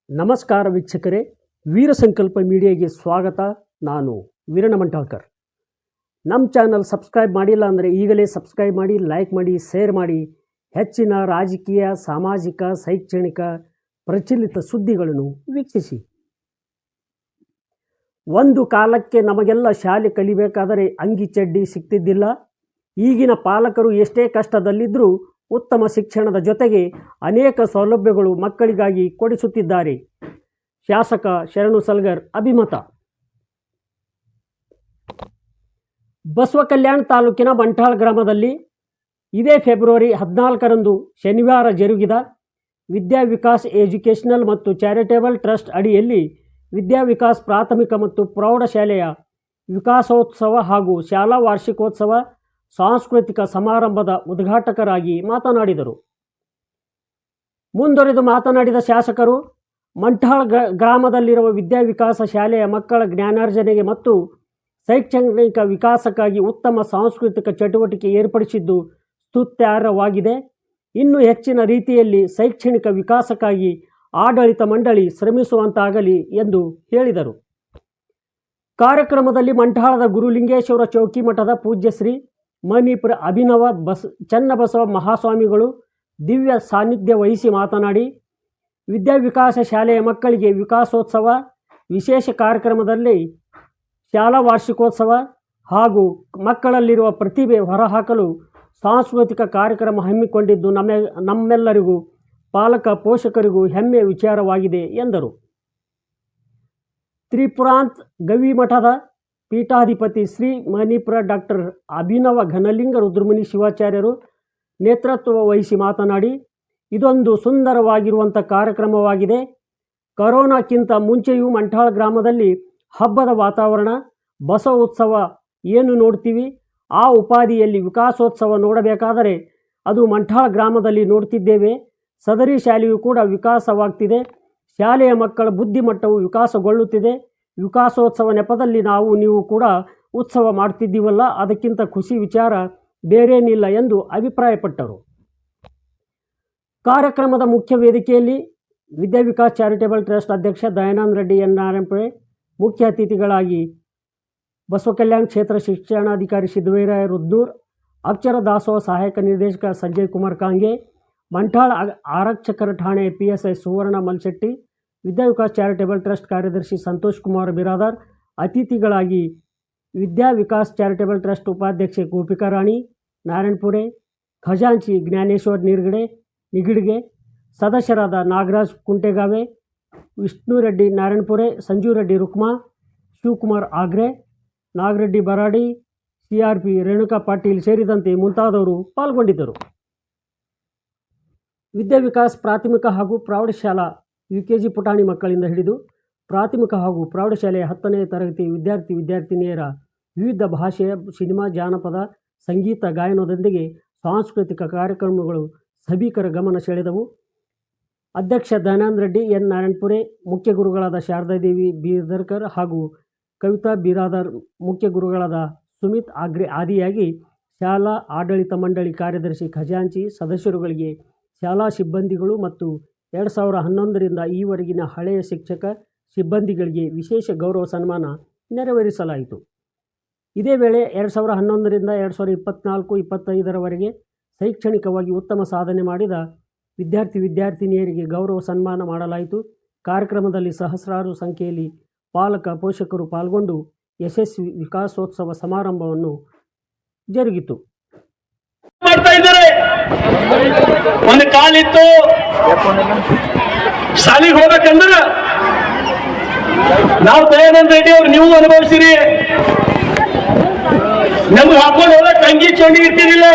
ನಮಸ್ಕಾರ ವೀಕ್ಷಕರೇ, ವೀರ ಸಂಕಲ್ಪ ಮೀಡಿಯಾಗೆ ಸ್ವಾಗತ. ನಾನು ವೀರಣ್ಣ ಮಂಟಾಳ್ಕರ್. ನಮ್ಮ ಚಾನಲ್ ಸಬ್ಸ್ಕ್ರೈಬ್ ಮಾಡಿಲ್ಲ ಅಂದರೆ ಈಗಲೇ ಸಬ್ಸ್ಕ್ರೈಬ್ ಮಾಡಿ, ಲೈಕ್ ಮಾಡಿ, ಶೇರ್ ಮಾಡಿ. ಹೆಚ್ಚಿನ ರಾಜಕೀಯ, ಸಾಮಾಜಿಕ, ಶೈಕ್ಷಣಿಕ ಪ್ರಚಲಿತ ಸುದ್ದಿಗಳನ್ನು ವೀಕ್ಷಿಸಿ. ಒಂದು ಕಾಲಕ್ಕೆ ನಮಗೆಲ್ಲ ಶಾಲೆ ಕಲಿಬೇಕಾದರೆ ಅಂಗಿ ಚಡ್ಡಿ ಸಿಗ್ತಿದ್ದಿಲ್ಲ. ಈಗಿನ ಪಾಲಕರು ಎಷ್ಟೇ ಕಷ್ಟದಲ್ಲಿದ್ದರೂ ಉತ್ತಮ ಶಿಕ್ಷಣದ ಜೊತೆಗೆ ಅನೇಕ ಸೌಲಭ್ಯಗಳು ಮಕ್ಕಳಿಗಾಗಿ ಕೊಡಿಸುತ್ತಿದ್ದಾರೆ. ಶಾಸಕ ಶರಣು ಸಲಗರ್ ಅಭಿಮತ. ಬಸವಕಲ್ಯಾಣ ತಾಲೂಕಿನ ಮಂಠಾಳ ಗ್ರಾಮದಲ್ಲಿ ಇದೇ ಫೆಬ್ರವರಿ 14ರಂದು ಶನಿವಾರ ಜರುಗಿದ ವಿದ್ಯಾ ವಿಕಾಸ್ ಎಜುಕೇಷನಲ್ ಮತ್ತು ಚಾರಿಟೇಬಲ್ ಟ್ರಸ್ಟ್ ಅಡಿಯಲ್ಲಿ ವಿದ್ಯಾ ವಿಕಾಸ್ ಪ್ರಾಥಮಿಕ ಮತ್ತು ಪ್ರೌಢಶಾಲೆಯ ವಿಕಾಸೋತ್ಸವ ಹಾಗೂ ಶಾಲಾ ವಾರ್ಷಿಕೋತ್ಸವ ಸಾಂಸ್ಕೃತಿಕ ಸಮಾರಂಭದ ಉದ್ಘಾಟಕರಾಗಿ ಮಾತನಾಡಿದರು. ಮುಂದುವರೆದು ಮಾತನಾಡಿದ ಶಾಸಕರು, ಮಂಠಾಳ ಗ್ರಾಮದಲ್ಲಿರುವ ವಿದ್ಯಾ ವಿಕಾಸ ಶಾಲೆಯ ಮಕ್ಕಳ ಜ್ಞಾನಾರ್ಜನೆಗೆ ಮತ್ತು ಶೈಕ್ಷಣಿಕ ವಿಕಾಸಕ್ಕಾಗಿ ಉತ್ತಮ ಸಾಂಸ್ಕೃತಿಕ ಚಟುವಟಿಕೆ ಏರ್ಪಡಿಸಿದ್ದು ಸ್ತುತ್ಯಾರ್ಹವಾಗಿದೆ. ಇನ್ನೂ ಹೆಚ್ಚಿನ ರೀತಿಯಲ್ಲಿ ಶೈಕ್ಷಣಿಕ ವಿಕಾಸಕ್ಕಾಗಿ ಆಡಳಿತ ಮಂಡಳಿ ಶ್ರಮಿಸುವಂತಾಗಲಿ ಎಂದು ಹೇಳಿದರು. ಕಾರ್ಯಕ್ರಮದಲ್ಲಿ ಮಂಠಾಳದ ಗುರುಲಿಂಗೇಶ್ವರ ಚೌಕಿ ಮಠದ ಪೂಜ್ಯ ಶ್ರೀ ಮಣಿಪುರ ಅಭಿನವ ಚನ್ನಬಸವ ಮಹಾಸ್ವಾಮಿಗಳು ದಿವ್ಯ ಸಾನ್ನಿಧ್ಯ ವಹಿಸಿ ಮಾತನಾಡಿ, ವಿದ್ಯಾ ವಿಕಾಸ ಶಾಲೆಯ ಮಕ್ಕಳಿಗೆ ವಿಕಾಸೋತ್ಸವ, ವಿಶೇಷ ಕಾರ್ಯಕ್ರಮದಲ್ಲಿ ಶಾಲಾ ವಾರ್ಷಿಕೋತ್ಸವ ಹಾಗೂ ಮಕ್ಕಳಲ್ಲಿರುವ ಪ್ರತಿಭೆ ಹೊರಹಾಕಲು ಸಾಂಸ್ಕೃತಿಕ ಕಾರ್ಯಕ್ರಮ ಹಮ್ಮಿಕೊಂಡಿದ್ದು ನಮ್ಮೆಲ್ಲರಿಗೂ ಪಾಲಕ ಪೋಷಕರಿಗೂ ಹೆಮ್ಮೆಯ ವಿಚಾರವಾಗಿದೆ ಎಂದರು. ತ್ರಿಪುರಾಂತ್ ಗವಿಮಠದ ಪೀಠಾಧಿಪತಿ ಶ್ರೀ ಮಣಿಪುರ ಡಾಕ್ಟರ್ ಅಭಿನವ ಘನಲಿಂಗ ರುದ್ರಮುನಿ ಶಿವಾಚಾರ್ಯರು ನೇತೃತ್ವ ವಹಿಸಿ ಮಾತನಾಡಿ, ಇದೊಂದು ಸುಂದರವಾಗಿರುವಂಥ ಕಾರ್ಯಕ್ರಮವಾಗಿದೆ. ಕರೋನಾಕ್ಕಿಂತ ಮುಂಚೆಯೂ ಮಂಠಾಳ ಗ್ರಾಮದಲ್ಲಿ ಹಬ್ಬದ ವಾತಾವರಣ, ಬಸವ ಉತ್ಸವ ಏನು ನೋಡ್ತೀವಿ, ಆ ಉಪಾಧಿಯಲ್ಲಿ ವಿಕಾಸೋತ್ಸವ ನೋಡಬೇಕಾದರೆ ಅದು ಮಂಠಾಳ ಗ್ರಾಮದಲ್ಲಿ ನೋಡ್ತಿದ್ದೇವೆ. ಸದರಿ ಶಾಲೆಯೂ ಕೂಡ ವಿಕಾಸವಾಗ್ತಿದೆ. ಶಾಲೆಯ ಮಕ್ಕಳ ಬುದ್ಧಿಮಟ್ಟವು ವಿಕಾಸಗೊಳ್ಳುತ್ತಿದೆ. ವಿಕಾಸೋತ್ಸವ ನೆಪದಲ್ಲಿ ನೀವು ಕೂಡ ಉತ್ಸವ ಮಾಡ್ತಿದ್ದೀವಲ್ಲ, ಅದಕ್ಕಿಂತ ಖುಷಿ ವಿಚಾರ ಬೇರೇನಿಲ್ಲ ಎಂದು ಅಭಿಪ್ರಾಯಪಟ್ಟರು. ಕಾರ್ಯಕ್ರಮದ ಮುಖ್ಯ ವೇದಿಕೆಯಲ್ಲಿ ವಿದ್ಯಾ ವಿಕಾಸ್ ಚಾರಿಟೇಬಲ್ ಟ್ರಸ್ಟ್ ಅಧ್ಯಕ್ಷ ದಯಾನಂದ ರೆಡ್ಡಿ ಎನ್ ನಾರಾಯಣಪುರೆ, ಮುಖ್ಯ ಅತಿಥಿಗಳಾಗಿ ಬಸವಕಲ್ಯಾಣ ಕ್ಷೇತ್ರ ಶಿಕ್ಷಣಾಧಿಕಾರಿ ಸಿದ್ದವೀರಯ್ಯ ರುದ್ನೂರ್, ಅಕ್ಷರ ದಾಸೋಹ ಸಹಾಯಕ ನಿರ್ದೇಶಕ ಸಂಜಯ್ ಕುಮಾರ್ ಕಾಂಗೆ, ಮಂಠಾಳ ಆರಕ್ಷಕರ ಠಾಣೆ PSI ಸುವರ್ಣ ಮಲ್ಶೆಟ್ಟಿ, ವಿದ್ಯಾ ವಿಕಾಸ್ ಚಾರಿಟೇಬಲ್ ಟ್ರಸ್ಟ್ ಕಾರ್ಯದರ್ಶಿ ಸಂತೋಷ್ ಕುಮಾರ್ ಬಿರಾದಾರ್, ಅತಿಥಿಗಳಾಗಿ ವಿದ್ಯಾ ವಿಕಾಸ್ ಚಾರಿಟೇಬಲ್ ಟ್ರಸ್ಟ್ ಉಪಾಧ್ಯಕ್ಷೆ ಗೋಪಿಕಾ ರಾಣಿ ನಾರಾಯಣಪುರೆ, ಖಜಾಂಚಿ ಜ್ಞಾನೇಶ್ವರ್ ನಿಗಡಿಗೆ, ಸದಸ್ಯರಾದ ನಾಗರಾಜ್ ಕುಂಟೆಗಾವೆ, ವಿಷ್ಣು ರೆಡ್ಡಿ ನಾರಾಯಣಪುರೆ, ಸಂಜೀವ್ ರೆಡ್ಡಿ ರುಕ್ಮಾ, ಶಿವಕುಮಾರ್ ಆಗ್ರೆ, ನಾಗರೆಡ್ಡಿ ಬರಾಡಿ, CRP ರೇಣುಕಾ ಪಾಟೀಲ್ ಸೇರಿದಂತೆ ಮುಂತಾದವರು ಪಾಲ್ಗೊಂಡಿದ್ದರು. ವಿದ್ಯಾ ವಿಕಾಸ್ ಪ್ರಾಥಮಿಕ ಹಾಗೂ ಪ್ರೌಢಶಾಲಾ UKG ಪುಟಾಣಿ ಮಕ್ಕಳಿಂದ ಹಿಡಿದು ಪ್ರಾಥಮಿಕ ಹಾಗೂ ಪ್ರೌಢಶಾಲೆಯ 10ನೇ ತರಗತಿ ವಿದ್ಯಾರ್ಥಿನಿಯರ ವಿವಿಧ ಭಾಷೆಯ ಸಿನಿಮಾ, ಜಾನಪದ, ಸಂಗೀತ, ಗಾಯನದೊಂದಿಗೆ ಸಾಂಸ್ಕೃತಿಕ ಕಾರ್ಯಕ್ರಮಗಳು ಸಭಿಕರ ಗಮನ ಸೆಳೆದವು. ಅಧ್ಯಕ್ಷ ದಯಾನಂದ ರೆಡ್ಡಿ ಎನ್ ನಾರಾಯಣಪುರೆ, ಮುಖ್ಯ ಗುರುಗಳಾದ ಶಾರದಾದೇವಿ ಬೀದರ್ಕರ್ ಹಾಗೂ ಕವಿತಾ ಬಿರಾದಾರ್, ಮುಖ್ಯ ಗುರುಗಳಾದ ಸುಮಿತ್ ಆಗ್ರೆ ಆದಿಯಾಗಿ ಶಾಲಾ ಆಡಳಿತ ಮಂಡಳಿ ಕಾರ್ಯದರ್ಶಿ, ಖಜಾಂಚಿ ಸದಸ್ಯರುಗಳಿಗೆ, ಶಾಲಾ ಸಿಬ್ಬಂದಿಗಳು ಮತ್ತು 2011ರಿಂದ ಈವರೆಗಿನ ಹಳೆಯ ಶಿಕ್ಷಕ ಸಿಬ್ಬಂದಿಗಳಿಗೆ ವಿಶೇಷ ಗೌರವ ಸನ್ಮಾನ ನೆರವೇರಿಸಲಾಯಿತು. ಇದೇ ವೇಳೆ 2011ರಿಂದ 2024-25ರವರೆಗೆ ಶೈಕ್ಷಣಿಕವಾಗಿ ಉತ್ತಮ ಸಾಧನೆ ಮಾಡಿದ ವಿದ್ಯಾರ್ಥಿನಿಯರಿಗೆ ಗೌರವ ಸನ್ಮಾನ ಮಾಡಲಾಯಿತು. ಕಾರ್ಯಕ್ರಮದಲ್ಲಿ ಸಹಸ್ರಾರು ಸಂಖ್ಯೆಯಲ್ಲಿ ಪಾಲಕ ಪೋಷಕರು ಪಾಲ್ಗೊಂಡು ಯಶಸ್ವಿ ವಿಕಾಸೋತ್ಸವ ಸಮಾರಂಭವನ್ನು ಜರುಗಿತು. ಒಂದು ಕಾಲಿತ್ತು ಶಾಲೆಗೆ ಹೋಗ್ಬೇಕಂದ್ರೆ ನಾವು ದಯಾನಂದ ರೆಡ್ಡಿ ಅವ್ರು ನೀವು ಅನುಭವಿಸಿರಿ. ನಮ್ಗೆ ಹಾಕೊಂಡು ಹೋಗಕ್ ಅಂಗಿ ಚೊಂಡಿ ಇರ್ತಿರ್ಲಿಲ್ಲ,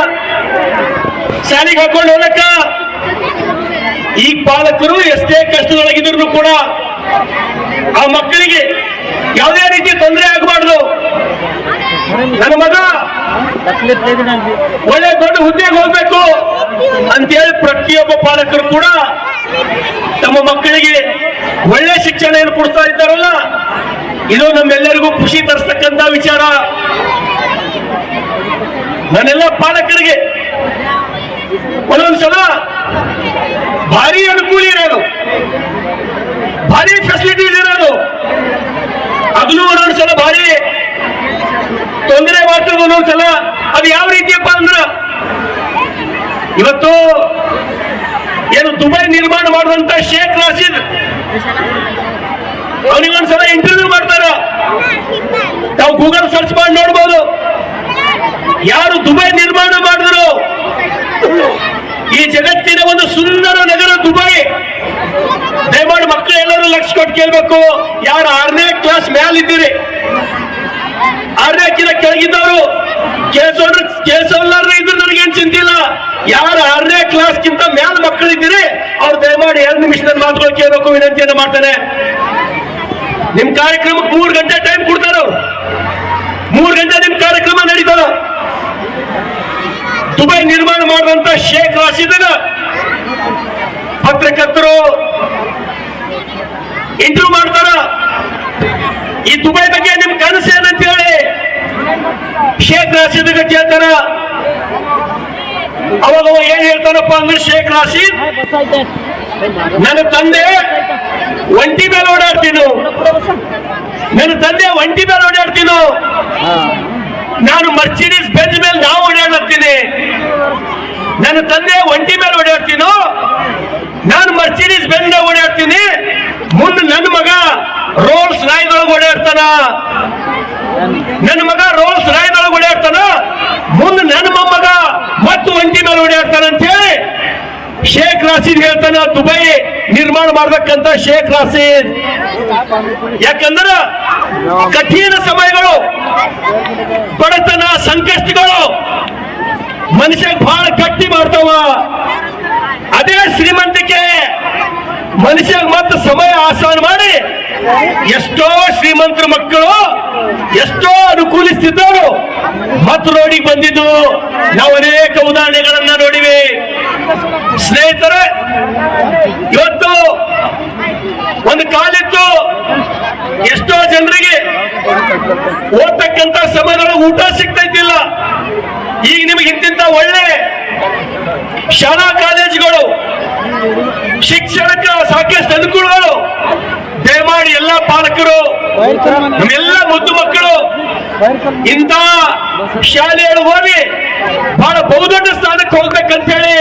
ಶಾಲೆಗೆ ಹಾಕೊಂಡು ಹೋಗಕ್ಕ. ಈಗ ಪಾಲಕರು ಎಷ್ಟೇ ಕಷ್ಟದೊಳಗಿದ್ರು ಕೂಡ ಆ ಮಕ್ಕಳಿಗೆ ಯಾವುದೇ ರೀತಿ ತೊಂದರೆ ಆಗಬಾರ್ದು. ನನ್ನ ಮಗ ಒಳ್ಳೆ ದೊಡ್ಡ ಹುದ್ದೆಗೆ ಹೋಗ್ಬೇಕು ಅಂತೇಳಿ ಪ್ರತಿಯೊಬ್ಬ ಪಾಲಕರು ಕೂಡ ತಮ್ಮ ಮಕ್ಕಳಿಗೆ ಒಳ್ಳೆ ಶಿಕ್ಷಣ ಏನು ಕೊಡ್ತಾ ಇದ್ದಾರಲ್ಲ, ಇದು ನಮ್ಮೆಲ್ಲರಿಗೂ ಖುಷಿ ತರಿಸ್ತಕ್ಕಂಥ ವಿಚಾರ. ನನ್ನೆಲ್ಲ ಪಾಲಕರಿಗೆ ಒಂದೊಂದ್ಸಲ ಭಾರಿ ಅನುಕೂಲ ಇರೋದು, ಒಂದೊಂದ್ಸಲ. ಅದು ಯಾವ ರೀತಿಯಪ್ಪ ಅಂದ್ರ, ಇವತ್ತು ಏನು ದುಬೈ ನಿರ್ಮಾಣ ಮಾಡಿದಂತ ಶೇಖ್ ರಾಶಿದ್ ಅವನಿಗೊಂದ್ಸಲ ಇಂಟರ್ವ್ಯೂ ಮಾಡ್ತಾರ. ತಾವು ಗೂಗಲ್ ಸರ್ಚ್ ಮಾಡಿ ನೋಡ್ಬೋದು. ಯಾರು ದುಬೈ ನಿರ್ಮಾಣ ಮಾಡಿದ್ರು, ಈ ಜಗತ್ತಿನ ಒಂದು ಸುಂದರ ನಗರ ದುಬೈ. ದಯಮಾಡಿ ಮಕ್ಕಳು ಎಲ್ಲರೂ ಲಕ್ಷ ಕೊಟ್ಟು ಕೇಳ್ಬೇಕು. ಯಾರು 6ನೇ ಕ್ಲಾಸ್ ಮೇಲಿದ್ದೀರಿ, 6ನೇ ಕೆಳಗಿದ್ದವರು ಕೇಳಿಸೋಲ್ಲಾರ್ರೆ ಇದ್ರು ನನಗೇನ್ ಚಿಂತಿಲ್ಲ. ಯಾರು 6ನೇ ಕ್ಲಾಸ್ಗಿಂತ ಮೇಲ್ ಮಕ್ಕಳಿದ್ದೀರಿ ಅವ್ರು ದಯಮಾಡಿ 2 ನಿಮಿಷದ ಮಾತುಗಳು ಕೇಳಬೇಕು ವಿನಂತಿಯನ್ನು ಮಾಡ್ತಾನೆ. ನಿಮ್ ಕಾರ್ಯಕ್ರಮಕ್ಕೆ 3 ಗಂಟೆ ಟೈಮ್ ಕೊಡ್ತಾರ. 3 ಗಂಟೆ ನಿಮ್ ಕಾರ್ಯಕ್ರಮ ನಡೀತದ. ದುಬೈ ನಿರ್ಮಾಣ ಮಾಡಿದಂತ ಶೇಖ್ ರಾಶಿದ್ಗ ಪತ್ರಕರ್ತರು ಇಂಟರ್ವ್ಯೂ ಮಾಡ್ತಾರ. ಈ ದುಬೈ ಬಗ್ಗೆ ನಿಮ್ ಕನಸು ಏನಂತ ಹೇಳಿ ಶೇಖ್ ರಾಶಿದ್ಗ ಕೇಳ್ತಾರ. ಅವಾಗ ಏನ್ ಹೇಳ್ತಾನಪ್ಪ ಅಂದ್ರೆ, ಶೇಖ್ ರಾಶಿದ್, ನನ್ನ ತಂದೆ ಒಂಟಿ ಮೇಲೆ ಓಡಾಡ್ತೀನೋ, ನನ್ನ ತಂದೆ ಒಂಟಿ ಮೇಲೆ ಓಡಾಡ್ತೀನೋ, ನಾನು ಮರ್ಸಿಡೀಸ್ ಬೆಂಜ್ ಮೇಲೆ ನಾವು ಓಡಾಡ್ತೀನಿ. ನನ್ನ ತಂದೆ ಒಂಟಿ ಮೇಲೆ ಓಡಾಡ್ತೀನೋ, ನಾನು ಮರ್ಸಿಡೀಸ್ ಬೆಂಜ್ ಓಡಾಡ್ತೀನಿ. ಮುಂದೆ ನನ್ನ ಮಗ ರೋಲ್ಸ್ ರಾಯ್ದೊಳಗೆ ಓಡಾಡ್ತಾನ. ನನ್ನ ಮಗ ರೋಲ್ಸ್ ರಾಯ್ದೊಳಗೆ ಓಡಾಡ್ತಾನ. ಮುಂದೆ ನನ್ನ ಮೊಮ್ಮಗ ಮತ್ತು ಒಂಟಿ ಮೇಲೆ ಓಡಾಡ್ತಾನ ಅಂತ ಹೇಳಿ ಶೇಖ್ ರಾಶಿದ್ ಹೇಳ್ತಾನ. ದುಬೈ ನಿರ್ಮಾಣ ಮಾಡ್ಬೇಕಂತ ಶೇಖ್ ರಾಶಿದ್. ಯಾಕಂದ್ರ ಕಠಿಣ ಸಮಯಗಳು, ಬಡತನ, ಸಂಕಷ್ಟಗಳು ಮನುಷ್ಯ ಬಹಳ ಗಟ್ಟಿ ಮಾಡ್ತಾವ. ಅದೇ ಶ್ರೀಮಂತಿಕೆ ಮನುಷ್ಯ ಮತ್ತೆ ಸಮಯ ಆಸಾನ ಮಾಡಿ ಎಷ್ಟೋ ಶ್ರೀಮಂತರ ಮಕ್ಕಳು ಎಷ್ಟೋ ಅನುಕೂಲಿಸ್ತಿದ್ದವರು ಮತ್ತು ರೋಡಿಗೆ ಬಂದಿದ್ದು ನಾವು ಅನೇಕ ಉದಾಹರಣೆಗಳನ್ನ ನೋಡಿವೆ. ಸ್ನೇಹಿತರೆ, ಇವತ್ತು ಒಂದು ಕಾಲಿತ್ತು ಎಷ್ಟೋ ಜನರಿಗೆ ಓದ್ತಕ್ಕಂತ ಸಮಯದೊಳಗೆ ಊಟ ಸಿಗ್ತಾ ಇದ್ದಿಲ್ಲ. ಈಗ ನಿಮಗೆ ಇಂತಿಂತ ಒಳ್ಳೆ ಶಾಲಾ ಕಾಲೇಜುಗಳು, ಶಿಕ್ಷಣಕ್ಕೆ ಸಾಕಷ್ಟು ಅನುಕೂಲಗಳು. ದಯಮಾಡಿ ಎಲ್ಲ ಪಾಲಕರು, ನಮ್ಮೆಲ್ಲ ಮುದ್ದು ಮಕ್ಕಳು ಇಂಥ ಶಾಲೆಗಳು ಓದಿ ಬಹಳ ಬಹುದೊಡ್ಡ ಸ್ಥಾನಕ್ಕೆ ಹೋಗ್ಬೇಕಂತ ಹೇಳಿ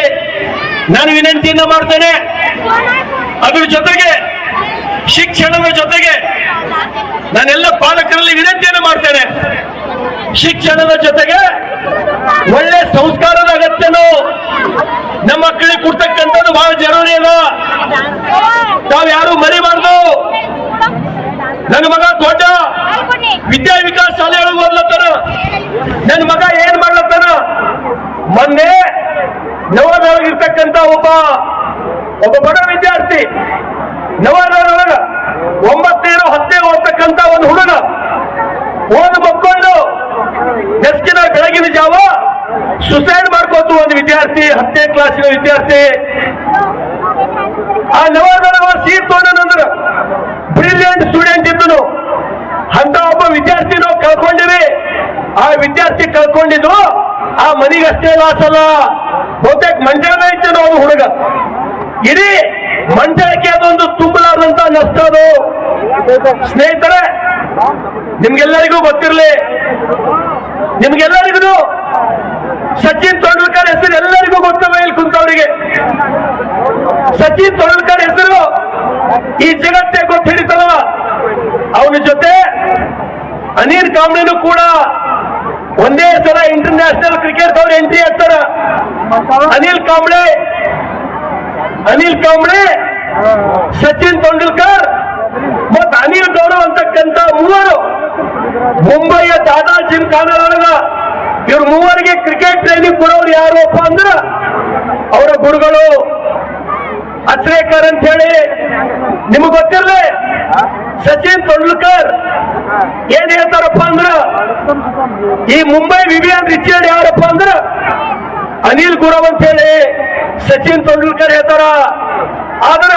ನಾನು ವಿನಂತಿಯನ್ನ ಮಾಡ್ತೇನೆ. ಅದ್ರ ಜೊತೆಗೆ ಶಿಕ್ಷಣದ ಜೊತೆಗೆ ನಾನೆಲ್ಲ ಪಾಲಕರಲ್ಲಿ ವಿನಂತಿಯನ್ನು ಮಾಡ್ತೇನೆ. ಶಿಕ್ಷಣದ ಜೊತೆಗೆ ಒಳ್ಳೆ ಸಂಸ್ಕಾರದ ಅಗತ್ಯನು ನಮ್ಮ ಮಕ್ಕಳಿಗೆ ಕೊಡ್ತಕ್ಕಂಥದ್ದು ಬಹಳ ಜರೂರಿ ಅದ. ತಾವ್ ಯಾರು ಮರಿಬಾರ್ದು. ನನ್ನ ಮಗ ದೊಡ್ಡ ವಿದ್ಯಾ ವಿಕಾಸ ಶಾಲೆಯೊಳಗೆ ಓದ್ಲತ್ತಾನ. ನನ್ನ ಮಗ ಏನ್ ಮಾಡ್ಲತ್ತಾನ, ಮೊನ್ನೆ ನವೋದಯದೊಳಗಿರ್ತಕ್ಕಂಥ ಒಬ್ಬ ಬಡ ವಿದ್ಯಾರ್ಥಿ, ನವೋದಯದೊಳಗ 9ನೇ 10ನೇ ಓದ್ತಕ್ಕಂಥ ಒಂದು ಹುಡುಗ ಓದು ಮಕ್ಕೊಂಡು ಡೆಸ್ಕಿನ ಬೆಳಗಿನ ಜಾವ ಸುಸೈಡ್ ಮಾಡ್ಕೋತು. ಒಂದು ವಿದ್ಯಾರ್ಥಿ, 10ನೇ ಕ್ಲಾಸಿನ ವಿದ್ಯಾರ್ಥಿ. ಆ ನವೋದಯ ಸೀಟ್ ತಗೊಂಡಂದ್ರ ಬ್ರಿಲಿಯಂಟ್ ಸ್ಟೂಡೆಂಟ್ ಇದ್ದನು. ಅಂತ ಒಬ್ಬ ವಿದ್ಯಾರ್ಥಿ ನಾವು ಕಳ್ಕೊಂಡಿವಿ. ಆ ವಿದ್ಯಾರ್ಥಿ ಕಳ್ಕೊಂಡಿದ್ದು ಆ ಮನೆಗಷ್ಟೇ ಲಾಸ್ ಅಲ್ಲ, ಬಹುತೇಕ ಮಂಡ್ಯದ ಇತ್ತು ನಾವು ಹುಡುಗ. ಇಡೀ ಮಂಡ್ಯಕ್ಕೆ ಅದೊಂದು ತುಂಬಲಾದಂತ ನಷ್ಟ ಅದು. ಸ್ನೇಹಿತರೆ, ನಿಮ್ಗೆಲ್ಲರಿಗೂ ಗೊತ್ತಿರಲಿ, ನಿಮ್ಗೆಲ್ಲರಿಗೂ ಸಚಿನ್ ತೆಂಡೂಲ್ಕರ್ ಹೆಸರು ಎಲ್ಲರಿಗೂ ಗೊತ್ತವ. ಇಲ್ಲಿ ಕುಂತವರಿಗೆ ಸಚಿನ್ ತೆಂಡೂಲ್ಕರ್ ಹೆಸರು ಈ ಜಗತ್ತೇ ಗೊತ್ತು ಹಿಡಿತಲ್ಲ. ಅವನ ಜೊತೆ ಅನಿಲ್ ಕಾಂಬ್ಳೆನೂ ಕೂಡ ಒಂದೇ ಸಲ ಇಂಟರ್ನ್ಯಾಷನಲ್ ಕ್ರಿಕೆಟ್ ಅವ್ರು ಎಂಟ್ರಿ ಆಗ್ತಾರ. ಅನಿಲ್ ಕಾಂಬ್ಳೆ, ಸಚಿನ್ ತೆಂಡೂಲ್ಕರ್ ಮತ್ತು ಅನಿಲ್ ಗೌರವ್ ಅಂತಕ್ಕಂಥ ಮೂವರು ಮುಂಬೈಯ ದಾದಾ ಜಿಮ್ ಖಾನಾ ಒಳಗ ಇವ್ರ ಮೂವರಿಗೆ ಕ್ರಿಕೆಟ್ ಟ್ರೈನಿಂಗ್ ಕೊಡೋರು ಯಾರಪ್ಪ ಅಂದ್ರ ಅವರ ಗುರುಗಳು ಅಚ್ರೇಕರ್ ಅಂತ ಹೇಳಿ. ನಿಮಗ್ ಗೊತ್ತಿರಲಿ, ಸಚಿನ್ ತೆಂಡೂಲ್ಕರ್ ಏನ್ ಹೇಳ್ತಾರಪ್ಪ ಅಂದ್ರ, ಈ ಮುಂಬೈ ವಿವಿಯನ್ ರಿಚರ್ಡ್ ಯಾರಪ್ಪ ಅಂದ್ರ ಅನಿಲ್ ಗುರವ್ ಅಂತ ಹೇಳಿ ಸಚಿನ್ ತೆಂಡೂಲ್ಕರ್ ಹೇಳ್ತಾರ. ಆದ್ರ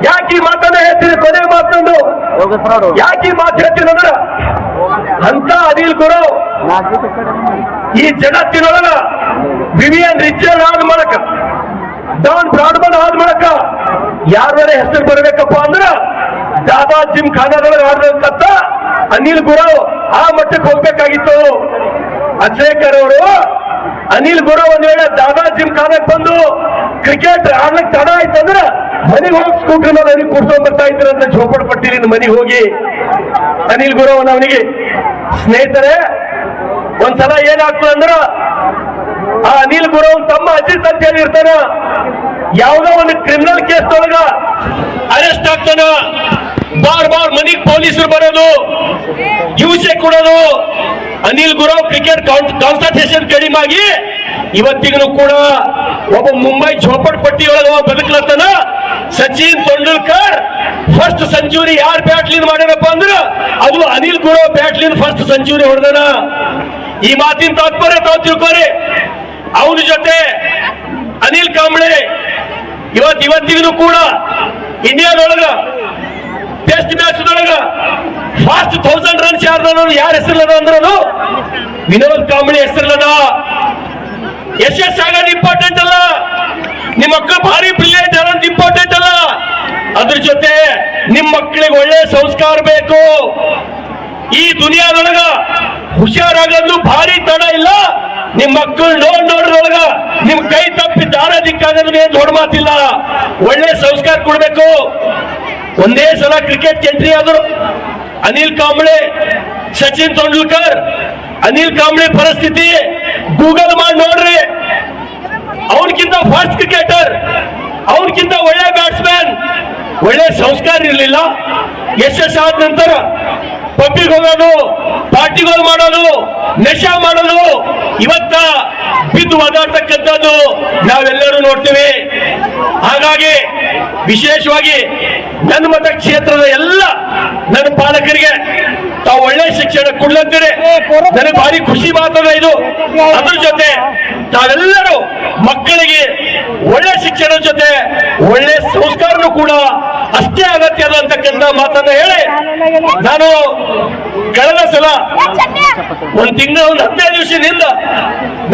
ಯಾಕೆ ಈ ಮಾತನ್ನ ಹೇಳ್ತೀನಿ, ಕೊನೆ ಮಾತಂದು ಯಾಕೆ ಈ ಮಾತು ಹೇಳ್ತೀನಿ ಅಂದ್ರ, ಅಂತ ಅನಿಲ್ ಗುರವ್ ಈ ಜಗತ್ತಿನೊಳಗ ವಿವಿಯನ್ ರಿಚರ್ಡ್ ಆದ ಮೂಲಕ, ಡಾನ್ ಬ್ರಾಡ್ಮನ್ ಆದ ಮೂಲಕ ಯಾರ ಹೆಸರು ಬರಬೇಕಪ್ಪ ಅಂದ್ರ ದಾದಾ ಜಿಮ್ ಖಾನಾದೊಳಗೆ ಆಡಿದಂತ ಅನಿಲ್ ಗುರವ್ ಆ ಮಟ್ಟಕ್ಕೆ ಹೋಗ್ಬೇಕಾಗಿತ್ತು. ಅಜ್ರೇಕರ್ ಅವರು ಅನಿಲ್ ಗುರು ಒಂದ್ ವೇಳೆ ದಾದಾ ಜಿಮ್ಖಾನಕ್ ಬಂದು ಕ್ರಿಕೆಟ್ ಆಡ್ಲಿಕ್ಕೆ ತಡ ಆಯ್ತಂದ್ರ ಮನೆಗೆ ಹೋಗಿ ಸ್ಕೂಟರ್ ಅವನಿಗೆ ಕೂರ್ಸ್ಕೊಂಡ್ ಬರ್ತಾ ಇದ್ರಂತ ಝೋಪಡ್ಪಟ್ಟಿಲಿಂದ ಮನೆಗೆ ಹೋಗಿ ಅನಿಲ್ ಗುರು ಅವನಿಗೆ. ಸ್ನೇಹಿತರೆ, ಒಂದ್ಸಲ ಏನಾಗ್ತದಂದ್ರ ಆ ಅನಿಲ್ ಗುರು ತಮ್ಮ ಅಜಿತ್ ಅಂತ ಹೇಳಿ ಇರ್ತಾನ, ಯಾವ್ದೋ ಒಂದು ಕ್ರಿಮಿನಲ್ ಕೇಸ್ ಒಳಗ ಅರೆಸ್ಟ್ ಆಗ್ತಾನ. ಬಾರ್ ಮನಿಗ್ ಪೊಲೀಸರು ಬರೋದು, ಹಿಂಸೆ ಕೊಡೋದು. ಅನಿಲ್ ಗುರು ಕ್ರಿಕೆಟ್ ಕಾನ್ಸಂಟ್ರೇಷನ್ ಕಡಿಮೆ ಆಗಿ ಇವತ್ತಿಗೂ ಕೂಡ ಒಬ್ಬ ಮುಂಬೈ ಝೋಪಡ್ಪಟ್ಟಿಯೊಳಗ ಬದುಕ್ಲತ್ತಾನ. ಸಚಿನ್ ತೆಂಡೂಲ್ಕರ್ ಫಸ್ಟ್ ಸೆಂಚುರಿ ಯಾರ್ ಬ್ಯಾಟ್ಲಿಂದ ಮಾಡ್ಯಾರಪ್ಪ ಅಂದ್ರ ಅದು ಅನಿಲ್ ಗುರು ಬ್ಯಾಟ್ಲಿಂದ ಫಸ್ಟ್ ಸೆಂಚುರಿ ಹೊಡೆದನ. ಈ ಮಾತಿನ ತಾತ್ಪರ್ಯ ತಾವು ತಿಳ್ಕೋರಿ. ಅವನ ಜೊತೆ ಅನಿಲ್ ಕಾಂಬ್ಳೆ ಇವತ್ತಿಗೂ ಕೂಡ ಇಂಡಿಯಾದೊಳಗ ಟೆಸ್ಟ್ ಮ್ಯಾಚ್ದೊಳಗ ಫಾಸ್ಟ್ 1000 ರನ್ಸ್ ಯಾರ ಹೆಸರಲ್ಲದ ಅಂದ್ರದು ವಿನೋದ್ ಕಾಂಬ್ಳೆ ಹೆಸರಲ್ಲದ. ಯಶಸ್ಸಾಗೋದು ಇಂಪಾರ್ಟೆಂಟ್ ಅಲ್ಲ, ನಿಮ್ಮ ಮಕ್ಕಳು ಭಾರಿ ಬ್ರಿಲಿಯಂಟ್ ಅನ್ನೋದು ಇಂಪಾರ್ಟೆಂಟ್ ಅಲ್ಲ, ಅದ್ರ ಜೊತೆ ನಿಮ್ಮ ಮಕ್ಕಳಿಗೆ ಒಳ್ಳೆ ಸಂಸ್ಕಾರ ಬೇಕು. ಈ ದುನಿಯಾದೊಳಗ ಹುಷಾರಾಗೋದು ಭಾರಿ ತಡ ಇಲ್ಲ. ನಿಮ್ ಮಕ್ಕಳು ನೋಡ್ರೊಳಗ ನಿಮ್ ಕೈ ತಪ್ಪಿ ದಾರ ದಿಕ್ಕಾಗೋದು ಏನ್ ದೊಡ್ಡ ಮಾತಿಲ್ಲ. ಒಳ್ಳೆ ಸಂಸ್ಕಾರ ಕೊಡ್ಬೇಕು. ಒಂದೇ ಸಲ ಕ್ರಿಕೆಟ್ ಎಂಟ್ರಿ ಆದ್ರು ಅನಿಲ್ ಕಾಂಬ್ಳೆ, ಸಚಿನ್ ತೆಂಡೂಲ್ಕರ್. ಅನಿಲ್ ಕಾಂಬ್ಳೆ ಪರಿಸ್ಥಿತಿ ಗೂಗಲ್ ಮಾಡಿ ನೋಡ್ರಿ. ಅವನಕ್ಕಿಂತ ಫಾಸ್ಟ್ ಕ್ರಿಕೆಟರ್, ಅವನಕ್ಕಿಂತ ಒಳ್ಳೆ ಬ್ಯಾಟ್ಸ್ಮನ್, ಒಳ್ಳೆ ಸಂಸ್ಕಾರ ಇರಲಿಲ್ಲ. ಯಶಸ್ಸಾದ ನಂತರ ಪಬ್ಬಿಗೆ ಹೋಗೋದು, ಪಾರ್ಟಿಗಳು ಮಾಡೋದು, ನಶಾ ಮಾಡೋದು, ಇವತ್ತ ಬಿದ್ದು ಒದಾಡ್ತಕ್ಕಂಥದ್ದು ನಾವೆಲ್ಲರೂ ನೋಡ್ತೀವಿ. ಹಾಗಾಗಿ ವಿಶೇಷವಾಗಿ ನನ್ನ ಮತಕ್ಷೇತ್ರದ ಎಲ್ಲ ನನ್ನ ಪಾಲಕರಿಗೆ ತಾವು ಒಳ್ಳೆ ಶಿಕ್ಷಣ ಕೊಡ್ಲಂತೀರಿ. ನನಗೆ ಭಾರಿ ಖುಷಿ ಮಾತದ ಇದು. ಅದ್ರ ಜೊತೆ ತಾವೆಲ್ಲರೂ ಮಕ್ಕಳಿಗೆ ಒಳ್ಳೆ ಶಿಕ್ಷಣದ ಜೊತೆ ಒಳ್ಳೆ ಸಂಸ್ಕಾರನೂ ಕೂಡ ಅಷ್ಟೇ ಅಗತ್ಯ ಅದ ಅಂತಕ್ಕಂಥ ಮಾತನ್ನ ಹೇಳಿ, ನಾನು ಕಳೆದ ಸಲ ಒಂದು 15 ದಿವಸದಿಂದ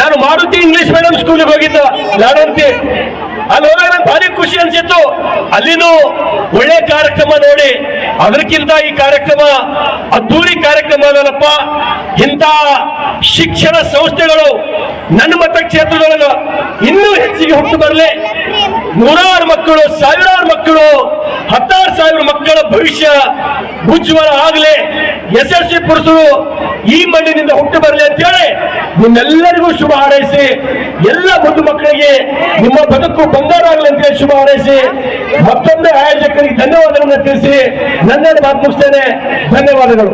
ನಾನು ಮಾರುತಿ ಇಂಗ್ಲಿಷ್ ಮೀಡಿಯಂ ಸ್ಕೂಲಿಗೆ ಹೋಗಿದ್ದ ಲಾಡಂತಿ. ಅಲ್ಲಿ ಹೋದಾಗ ನಂಗೆ ಭಾರಿ ಖುಷಿ ಅನ್ಸಿತ್ತು. ಅಲ್ಲಿನೂ ಒಳ್ಳೆ ಕಾರ್ಯಕ್ರಮ ನೋಡಿ ಅದಕ್ಕಿಂತ ಈ ಕಾರ್ಯಕ್ರಮ ಅದ್ದೂರಿ ಕಾರ್ಯಕ್ರಮ ಅದಲ್ಲಪ್ಪ. ಇಂಥ ಶಿಕ್ಷಣ ಸಂಸ್ಥೆಗಳು ನನ್ನ ಮತಕ್ಷೇತ್ರದೊಳಗ ಇನ್ನೂ ಹೆಚ್ಚಿಗೆ ಹುಟ್ಟು ಬರಲಿ. 100,000 ಮಕ್ಕಳು, 1000 ಮಕ್ಕಳು, 10,000 ಮಕ್ಕಳ ಭವಿಷ್ಯ ಉಜ್ವಲ ಆಗಲಿ, ಯಶಸ್ವಿ ಪುರುಷರು ಈ ಮಣ್ಣಿನಿಂದ ಹುಟ್ಟು ಬರಲಿ ಅಂತೇಳಿ ನಿಮ್ಮೆಲ್ಲರಿಗೂ ಶುಭ ಹಾರೈಸಿ, ಎಲ್ಲ ಮುದ್ದು ಮಕ್ಕಳಿಗೆ ನಿಮ್ಮ ಬದುಕು ಬಂಗಾರ ಆಗಲಿ ಅಂತೇಳಿ ಶುಭ ಹಾರೈಸಿ, ಮತ್ತೊಂದು ಆಯೋಜಕರಿಗೆ ಧನ್ಯವಾದಗಳನ್ನು ತಿಳಿಸಿ ನನ್ನೆರಡು ಮಾತು ಮುಗಿಸ್ತೇನೆ. ಧನ್ಯವಾದಗಳು.